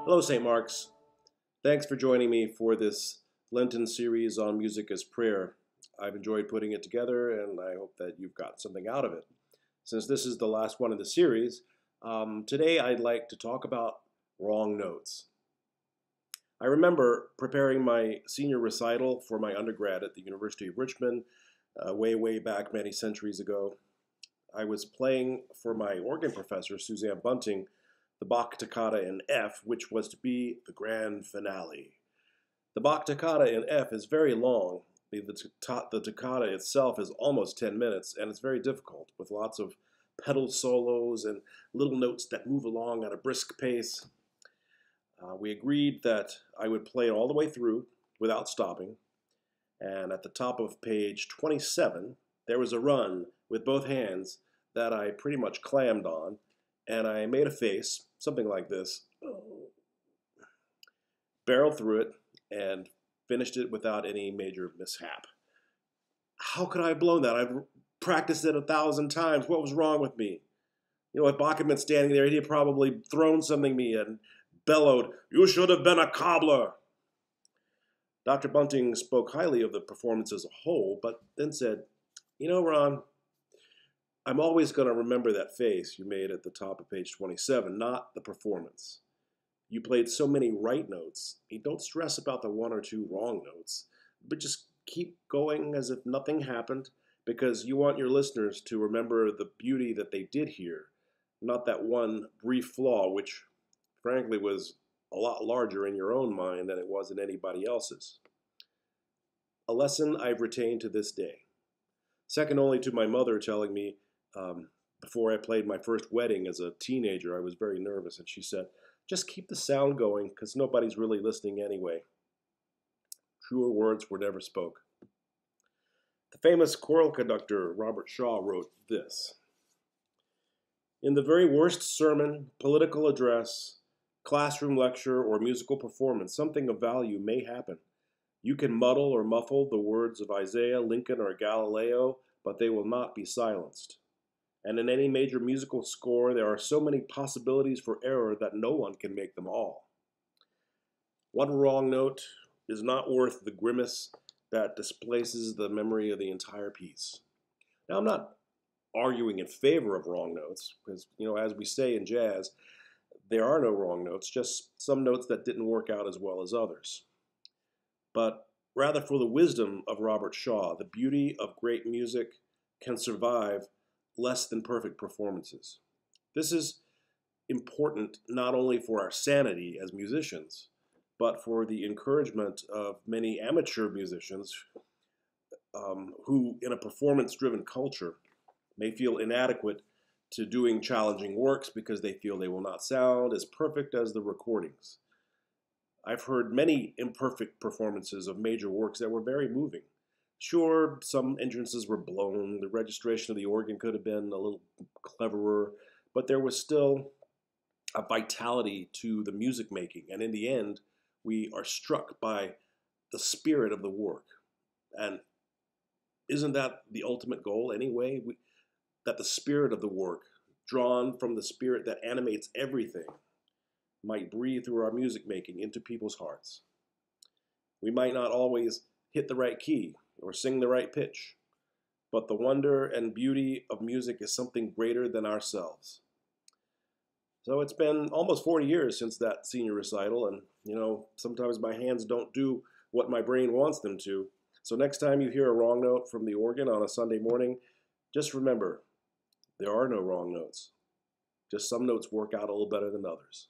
Hello, St. Mark's. Thanks for joining me for this Lenten series on music as prayer. I've enjoyed putting it together, and I hope that you've got something out of it. Since this is the last one of the series, today I'd like to talk about wrong notes. I remember preparing my senior recital for my undergrad at the University of Richmond way back many centuries ago. I was playing for my organ professor, Suzanne Bunting, the Bach Toccata in F, which was to be the grand finale. The Bach Toccata in F is very long. The toccata itself is almost 10 minutes, and it's very difficult, with lots of pedal solos and little notes that move along at a brisk pace. We agreed that I would play it all the way through without stopping, and at the top of page 27, there was a run with both hands that I pretty much clammed on, and I made a face, something like this, barreled through it, and finished it without any major mishap. How could I have blown that? I've practiced it 1,000 times. What was wrong with me? If Bach had been standing there, he'd probably thrown something at me and bellowed, "You should have been a cobbler." Dr. Bunting spoke highly of the performance as a whole, but then said, Ron, I'm always going to remember that face you made at the top of page 27, not the performance. You played so many right notes. You don't stress about the one or two wrong notes, but just keep going as if nothing happened, because you want your listeners to remember the beauty that they did hear, not that one brief flaw, which frankly was a lot larger in your own mind than it was in anybody else's. A lesson I've retained to this day, second only to my mother telling me, before I played my first wedding as a teenager, I was very nervous, and she said, just keep the sound going, because nobody's really listening anyway. Truer words were never spoke. The famous choral conductor Robert Shaw wrote this: in the very worst sermon, political address, classroom lecture, or musical performance, something of value may happen. You can muddle or muffle the words of Isaiah, Lincoln, or Galileo, but they will not be silenced. And in any major musical score, there are so many possibilities for error that no one can make them all. One wrong note is not worth the grimace that displaces the memory of the entire piece. Now, I'm not arguing in favor of wrong notes, because, as we say in jazz, there are no wrong notes, just some notes that didn't work out as well as others. But rather for the wisdom of Robert Shaw, the beauty of great music can survive less than perfect performances. This is important not only for our sanity as musicians, but for the encouragement of many amateur musicians who, in a performance-driven culture, may feel inadequate to doing challenging works because they feel they will not sound as perfect as the recordings. I've heard many imperfect performances of major works that were very moving. Sure, some entrances were blown, the registration of the organ could have been a little cleverer, but there was still a vitality to the music making, and in the end, we are struck by the spirit of the work. And isn't that the ultimate goal anyway? That the spirit of the work, drawn from the spirit that animates everything, might breathe through our music making into people's hearts. We might not always hit the right key or sing the right pitch, but the wonder and beauty of music is something greater than ourselves. So it's been almost 40 years since that senior recital, and sometimes my hands don't do what my brain wants them to. So next time you hear a wrong note from the organ on a Sunday morning, just remember, there are no wrong notes. Just some notes work out a little better than others.